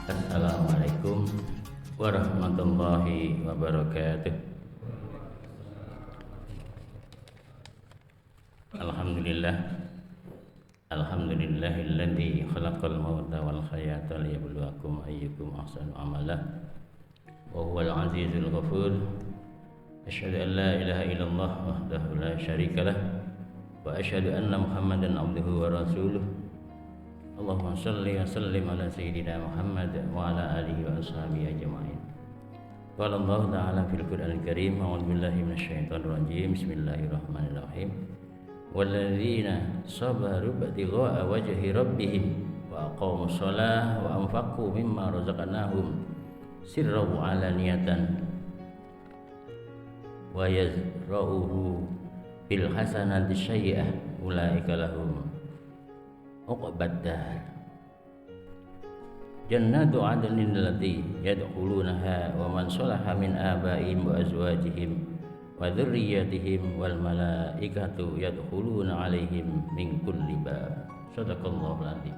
Assalamualaikum warahmatullahi wabarakatuh. Alhamdulillah, alhamdulillahilladzi khalaqal mauta wal hayata liyabluwakum ayyukum ahsanu amala wa huwal azizul ghafur. Asyhadu an la ilaha illallah wahdahu la syarika lah wa asyhadu anna Muhammadan abduhu wa rasuluh. Allahumma shalli wa sallim ala sayyidina Muhammad wa ala alihi wa ashabihi ajma'in. Qala Allah ta'ala fil Qur'anil Karim, a'udzu billahi minasyaitonir rajim. Bismillahirrahmanirrahim. Walladzina sabaru ibtigha'a wajhi rabbihim wa aqamus shalah wa anfaqu mimma razaqnahum sirran wa alaniyatan wa yazra'uhu bil hasanati sayyi'ah ulaika lahum uqbaddar jannatu adnin allati yadkhulunaha wa man salaha min abaihim wa azwajihim wa dzurriyyatihim wal malaikatu yadkhuluna alaihim min kulli bab. Shadaqallahul adzim.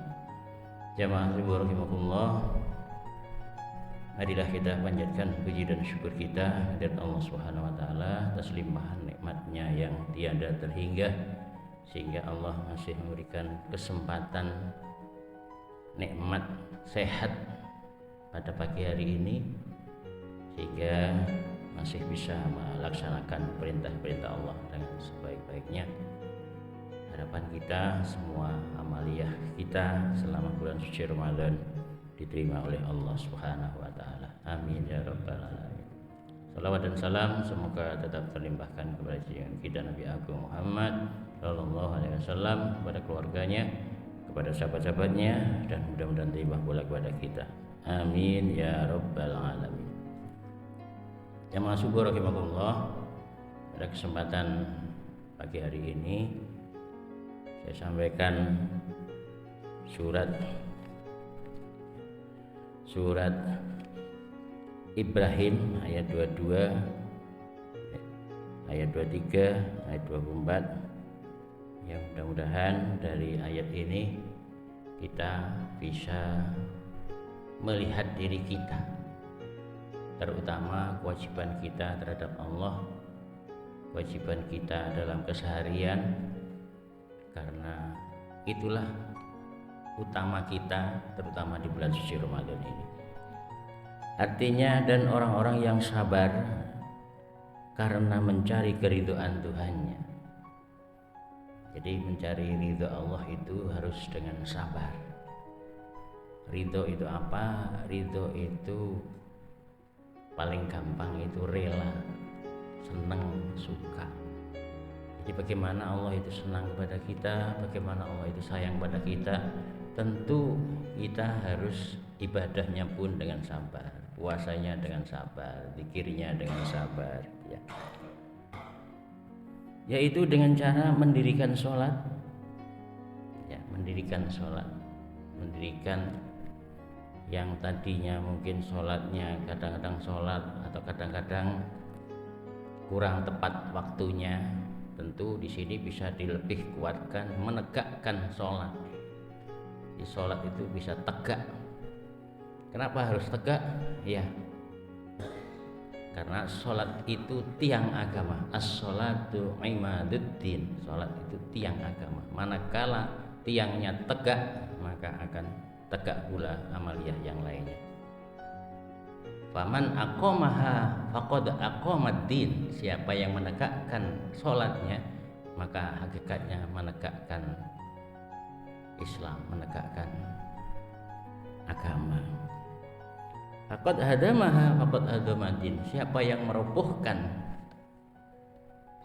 Jamaah rahimakumullah, marilah kita panjatkan puji dan syukur kita kepada Allah Subhanahu wa taala atas limpahan nikmatnya yang tiada terhingga, sehingga Allah masih memberikan kesempatan nikmat sehat pada pagi hari ini, sehingga masih bisa melaksanakan perintah-perintah Allah dengan sebaik-baiknya. Harapan kita semua amaliyah kita selama bulan suci Ramadan diterima oleh Allah Subhanahu wa taala. Amin ya rabbal alamin. Salawat dan salam semoga tetap terlimpahkan kepada kita Nabi Agung Muhammad sallallahu alaihi wasallam, kepada keluarganya, kepada sahabat-sahabatnya, dan mudah-mudahan tiba pula kepada kita. Amin ya rabbal alamin. Jamaah subuh rahimakumullah, pada kesempatan pagi hari ini saya sampaikan surat Ibrahim ayat 22, ayat 23, ayat 24. Ya, mudah-mudahan dari ayat ini kita bisa melihat diri kita, terutama kewajiban kita terhadap Allah, kewajiban kita dalam keseharian, karena itulah utama kita terutama di bulan suci Ramadan ini. Artinya, dan orang-orang yang sabar karena mencari keridhaan Tuhannya. Jadi mencari ridho Allah itu harus dengan sabar. Ridho itu apa? Ridho itu paling gampang itu rela, senang, suka. Jadi bagaimana Allah itu senang kepada kita, bagaimana Allah itu sayang kepada kita, tentu kita harus ibadahnya pun dengan sabar, puasanya dengan sabar, zikirnya dengan sabar, ya. Yaitu dengan cara mendirikan sholat, ya, mendirikan yang tadinya mungkin sholatnya kadang-kadang sholat atau kadang-kadang kurang tepat waktunya. Tentu di sini bisa dilebih kuatkan menegakkan sholat. Di sholat itu bisa tegak. Kenapa harus tegak? Ya, karena sholat itu tiang agama. As-sholatu imaduddin. Sholat itu tiang agama. Manakala tiangnya tegak, maka akan tegak pula amaliyah yang lainnya. Faman aqamaha faqad aqamad-din. Siapa yang menegakkan sholatnya, maka hakikatnya menegakkan Islam, menegakkan agama. Faqad hadamaha faqad hadamad-din. Siapa yang merobohkan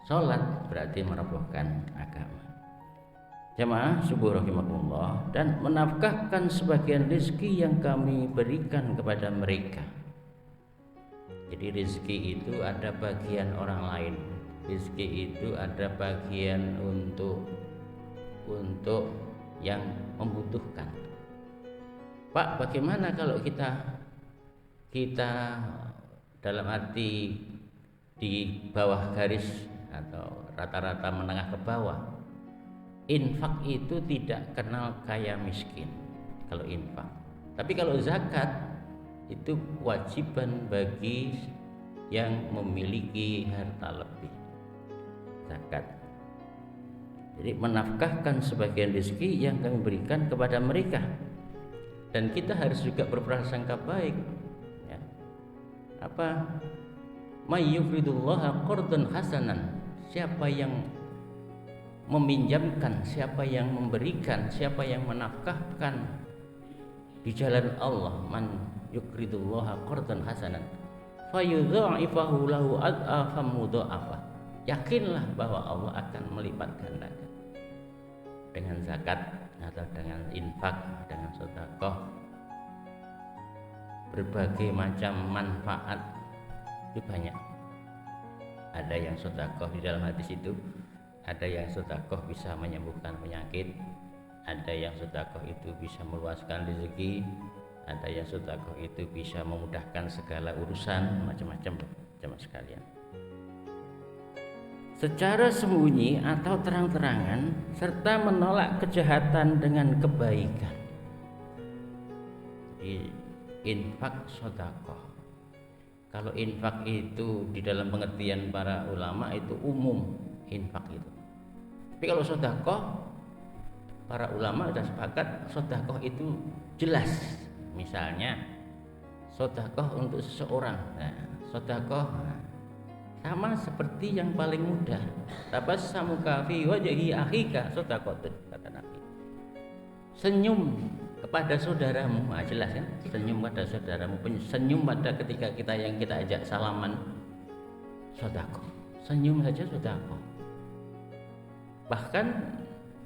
sholat berarti merobohkan agama. Jamaah subuh rahimakumullah, dan menafkahkan sebagian rezeki yang kami berikan kepada mereka. Jadi rezeki itu ada bagian orang lain, rezeki itu ada bagian untuk yang membutuhkan. Pak, bagaimana kalau kita dalam arti di bawah garis atau rata-rata menengah ke bawah? Infak itu tidak kenal kaya miskin kalau infak. Tapi kalau zakat itu kewajiban bagi yang memiliki harta lebih, zakat. Jadi menafkahkan sebagian rezeki yang kami berikan kepada mereka, dan kita harus juga berprasangka baik, ya. Apa? May yuqridullaha qardan hasanan, siapa yang meminjamkan, siapa yang memberikan, siapa yang menafkahkan di jalan Allah, man yuqridullaha qardan hasanan fayudha'ifahu lahu ad'afam mudha'afah, yakinlah bahwa Allah akan melipat gandakan. Dengan zakat atau dengan infak, dengan sedekah, berbagai macam manfaat itu banyak. Ada yang sedekah di dalam hadis itu, ada yang sedekah bisa menyembuhkan penyakit, ada yang sedekah itu bisa meluaskan rezeki, ada yang sedekah itu bisa memudahkan segala urusan, macam-macam jemaah sekalian. Secara sembunyi atau terang-terangan, serta menolak kejahatan dengan kebaikan. Jadi infak sedekah. Kalau infak itu di dalam pengertian para ulama itu umum, infak itu. Tapi kalau sedekah, para ulama sudah sepakat sedekah itu jelas. Misalnya sedekah untuk seseorang. Nah, sedekah sama seperti yang paling mudah. Tabassamuka fi wajhi akhika sedekatun, kata Nabi. Senyum kepada saudaramu, jelas kan? Senyum pada saudaramu, senyum pada ketika yang kita ajak salaman, sedekah. Senyum saja sedekah. Bahkan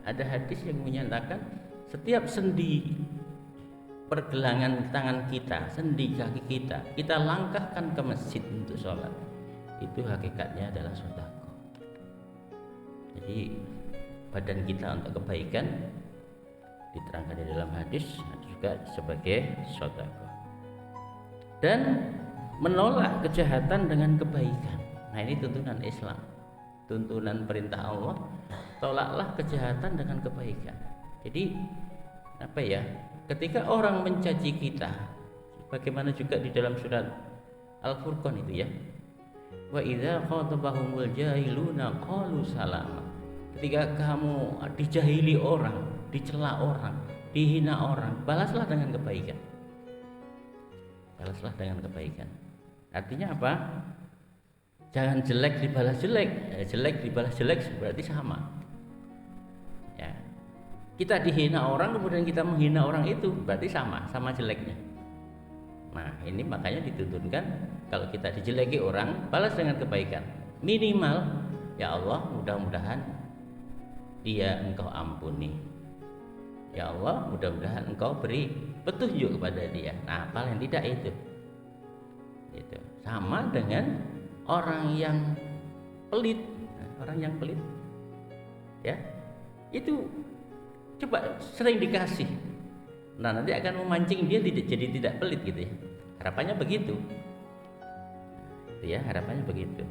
ada hadis yang menyatakan setiap sendi pergelangan tangan kita, sendi kaki kita langkahkan ke masjid untuk sholat, itu hakikatnya adalah sedekah. Jadi badan kita untuk kebaikan diterangkan di dalam hadis juga sebagai sedekah. Dan menolak kejahatan dengan kebaikan. Nah, ini tuntunan Islam, tuntunan perintah Allah, tolaklah kejahatan dengan kebaikan. Jadi apa ya, ketika orang mencaci kita, bagaimana juga di dalam surat Al-Furqan itu ya, wa idza khatabahumul jahiluna qalu salama. Ketika kamu dijahili orang, dicela orang, dihina orang, balaslah dengan kebaikan. Balaslah dengan kebaikan. Artinya apa? Jangan jelek dibalas jelek, jelek dibalas jelek berarti sama. Ya. Kita dihina orang kemudian kita menghina orang itu berarti sama jeleknya. Nah, ini makanya dituntunkan kalau kita dijeleki orang, balas dengan kebaikan. Minimal, ya Allah, mudah-mudahan dia Engkau ampuni. Ya Allah, mudah-mudahan Engkau beri petunjuk kepada dia. Nah, paling tidak itu. Itu sama dengan orang yang pelit. Orang yang pelit, ya, itu coba sering dikasih. Nah, nanti akan memancing dia tidak pelit gitu ya. Harapannya begitu. Ya, harapannya begitu.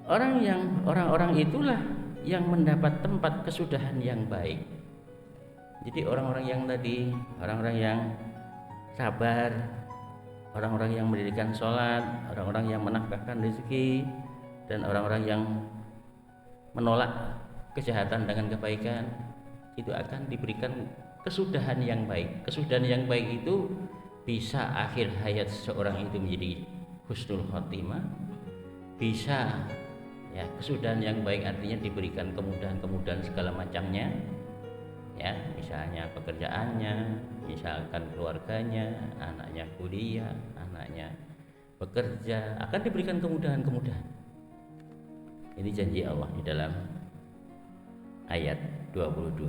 Orang-orang itulah yang mendapat tempat kesudahan yang baik. Jadi orang-orang yang tadi, orang-orang yang sabar, orang-orang yang mendirikan sholat, orang-orang yang menafkahkan rezeki, dan orang-orang yang menolak kejahatan dengan kebaikan, itu akan diberikan kesudahan yang baik. Kesudahan yang baik itu bisa akhir hayat seseorang itu menjadi husnul khotimah, bisa ya kesudahan yang baik artinya diberikan kemudahan-kemudahan segala macamnya, ya, misalnya pekerjaannya, misalkan keluarganya, anaknya kuliah, anaknya bekerja, akan diberikan kemudahan-kemudahan. Ini janji Allah di dalam ayat 22.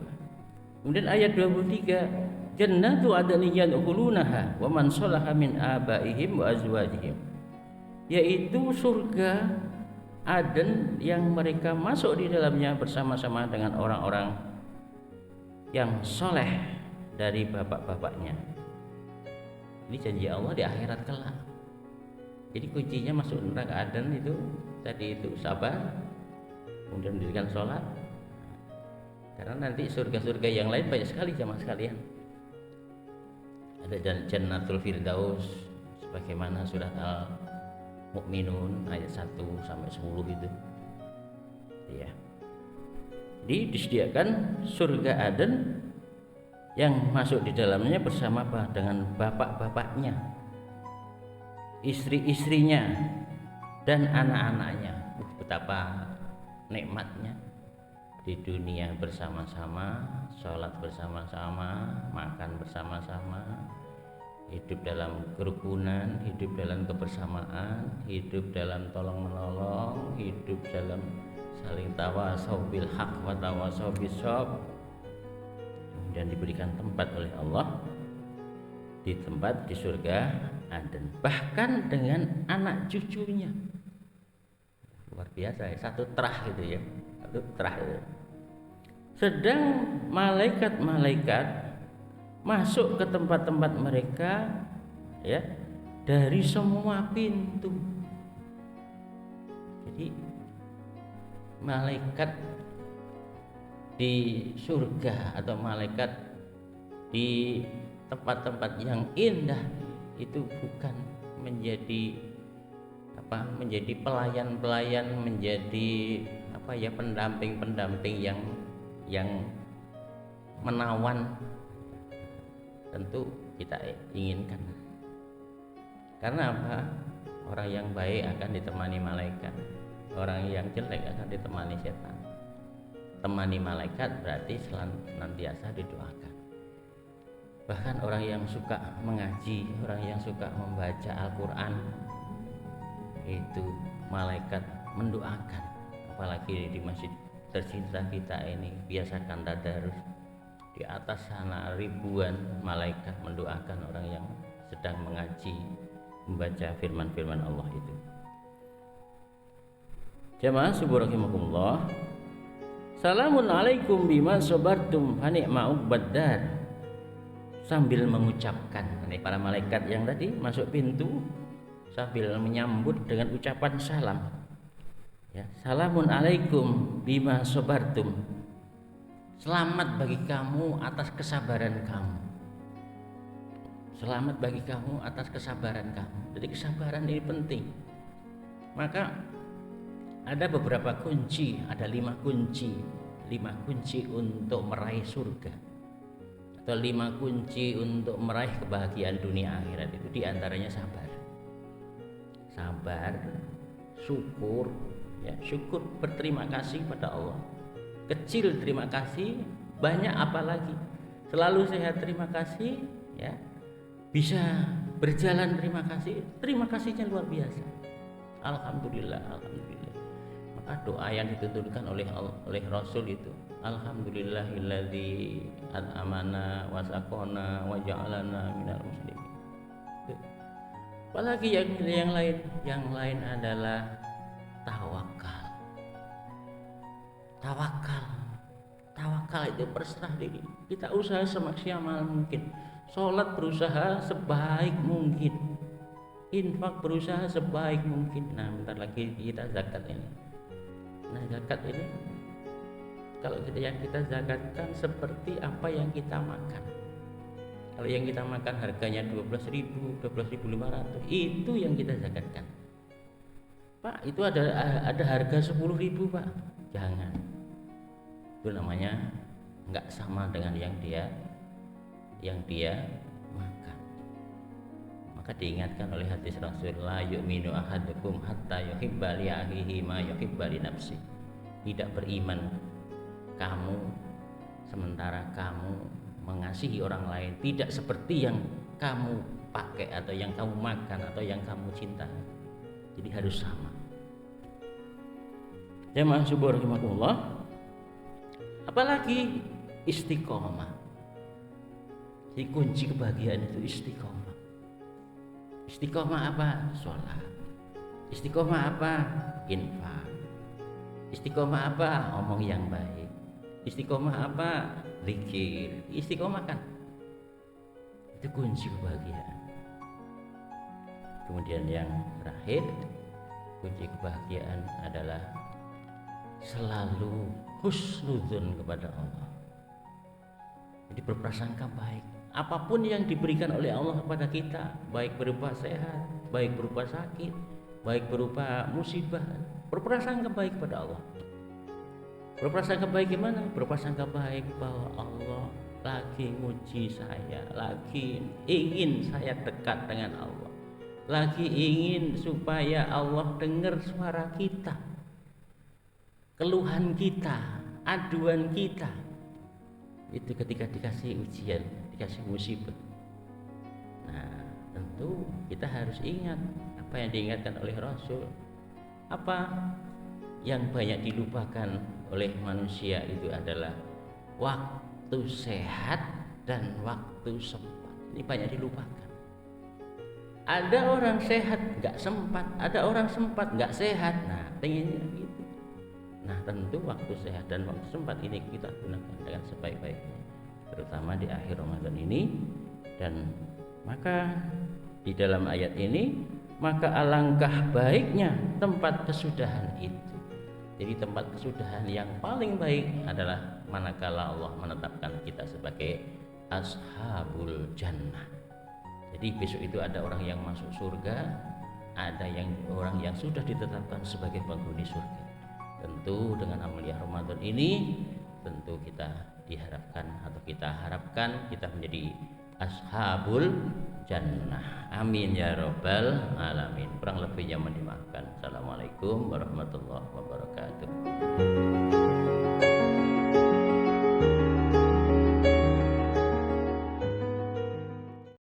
Kemudian ayat 23, jannatu adnin yadkhulunaha wa man shalaha min abaihim wa azwajihim, yaitu surga Aden yang mereka masuk di dalamnya bersama-sama dengan orang-orang yang soleh dari bapak-bapaknya. Ini janji Allah di akhirat kelak. Jadi kuncinya masuk neraka Aden itu tadi itu sabar, kemudian mendirikan sholat. Karena nanti surga-surga yang lain banyak sekali jamaah sekalian. ada Jannatul Firdaus sebagaimana surat Al-Mu'minun ayat 1 sampai 10 itu. Ya. Jadi disediakan surga Aden yang masuk di dalamnya bersama dengan bapak-bapaknya, istri-istrinya, dan anak-anaknya. Betapa nikmatnya di dunia bersama-sama, sholat bersama-sama, makan bersama-sama, hidup dalam kerukunan, hidup dalam kebersamaan, hidup dalam tolong menolong, hidup dalam saling tawasau bil haq wa tawasau bis sabr. Dan diberikan tempat oleh Allah di tempat di surga Aden, bahkan dengan anak cucunya. Luar biasa ya, satu terah gitu ya, satu terah gitu. Sedang malaikat-malaikat masuk ke tempat-tempat mereka ya dari semua pintu. Jadi malaikat di surga atau malaikat di tempat-tempat yang indah itu bukan menjadi pelayan-pelayan, menjadi pendamping yang menawan. Tentu kita inginkan, karena apa? Orang yang baik akan ditemani malaikat, orang yang jelek akan ditemani setan. Temani malaikat berarti senantiasa didoakan. Bahkan orang yang suka mengaji, orang yang suka membaca Al-Quran, itu malaikat mendoakan. Apalagi di masjid tercinta kita ini, biasakan tadarus. Di atas sana ribuan malaikat mendoakan orang yang sedang mengaji, membaca firman-firman Allah itu. Jamaah subhanakumullah, salamun alaikum bima sabartum fa ni'ma uqbaddar. Sambil mengucapkan, ini para malaikat yang tadi masuk pintu sambil menyambut dengan ucapan salam. Ya, salamun alaikum bima sabartum. Selamat bagi kamu atas kesabaran kamu. Selamat bagi kamu atas kesabaran kamu. Jadi kesabaran ini penting. Maka ada beberapa kunci, ada 5 kunci untuk meraih surga, atau 5 kunci untuk meraih kebahagiaan dunia akhirat. Itu diantaranya sabar, syukur, ya, syukur, berterima kasih pada Allah. Kecil terima kasih, banyak apalagi. Selalu sehat terima kasih, ya. Bisa berjalan terima kasih, terima kasihnya luar biasa. Alhamdulillah. Maka doa yang dituturkan oleh Rasul itu, alhamdulillahilladzi at'amana wa saqona wa ja'alana minal muslimin. Apalagi yang lain adalah tawakal itu berserah diri. Kita usaha semaksimal mungkin, sholat berusaha sebaik mungkin, infak berusaha sebaik mungkin. Nah, bentar lagi kita zakat ini. Nah, zakat ini kalau kita zakatkan seperti apa yang kita makan. Kalau yang kita makan harganya 12.000, 12.500, itu yang kita zakatkan. Pak, itu ada harga 10.000, Pak. Jangan. Itu namanya enggak sama dengan yang dia makan. Maka diingatkan oleh hadis Rasulullah, yu'minu ahadukum hatta yuhibba li akhihi ma yuhibba li nafsi. Tidak beriman kamu sementara kamu mengasihi orang lain tidak seperti yang kamu pakai atau yang kamu makan atau yang kamu cintai. Jadi harus sama. Jamaah subhanallah. Apalagi istiqomah. Si kunci kebahagiaan itu istiqomah. Istiqomah apa? Sholat. Istiqomah apa? Infak. Istiqomah apa? Omong yang baik. Istiqomah apa? Zikir. Istiqomah kan itu kunci kebahagiaan. Kemudian yang terakhir, kunci kebahagiaan adalah selalu husnudzon kepada Allah. Jadi berprasangka baik apapun yang diberikan oleh Allah kepada kita, baik berupa sehat, baik berupa sakit, baik berupa musibah, berprasangka baik pada Allah. Berprasangka baik gimana? Berprasangka baik bahwa Allah lagi nguji saya, lagi ingin saya dekat dengan Allah, lagi ingin supaya Allah dengar suara kita, keluhan kita, aduan kita. Itu ketika dikasih ujian, dikasih musibah. Nah, tentu kita harus ingat apa yang diingatkan oleh Rasul. Apa yang banyak dilupakan oleh manusia itu adalah waktu sehat dan waktu sempat. Ini banyak dilupakan. Ada orang sehat nggak sempat, ada orang sempat nggak sehat. Nah, pengennya gitu. Nah, tentu waktu sehat dan waktu sempat ini kita gunakan dengan sebaik-baiknya, terutama di akhir Ramadan ini. Dan maka di dalam ayat ini, maka alangkah baiknya tempat kesudahan itu. Jadi tempat kesudahan yang paling baik adalah manakala Allah menetapkan kita sebagai ashabul jannah. Jadi besok itu ada orang yang masuk surga, ada orang yang sudah ditetapkan sebagai penghuni surga. Tentu dengan amaliyah Ramadan ini, tentu kita diharapkan atau kita harapkan kita menjadi ashabul jannah. Amin ya rabbal alamin. Kurang lebihnya mohon dimaafkan. Assalamualaikum warahmatullahi wabarakatuh.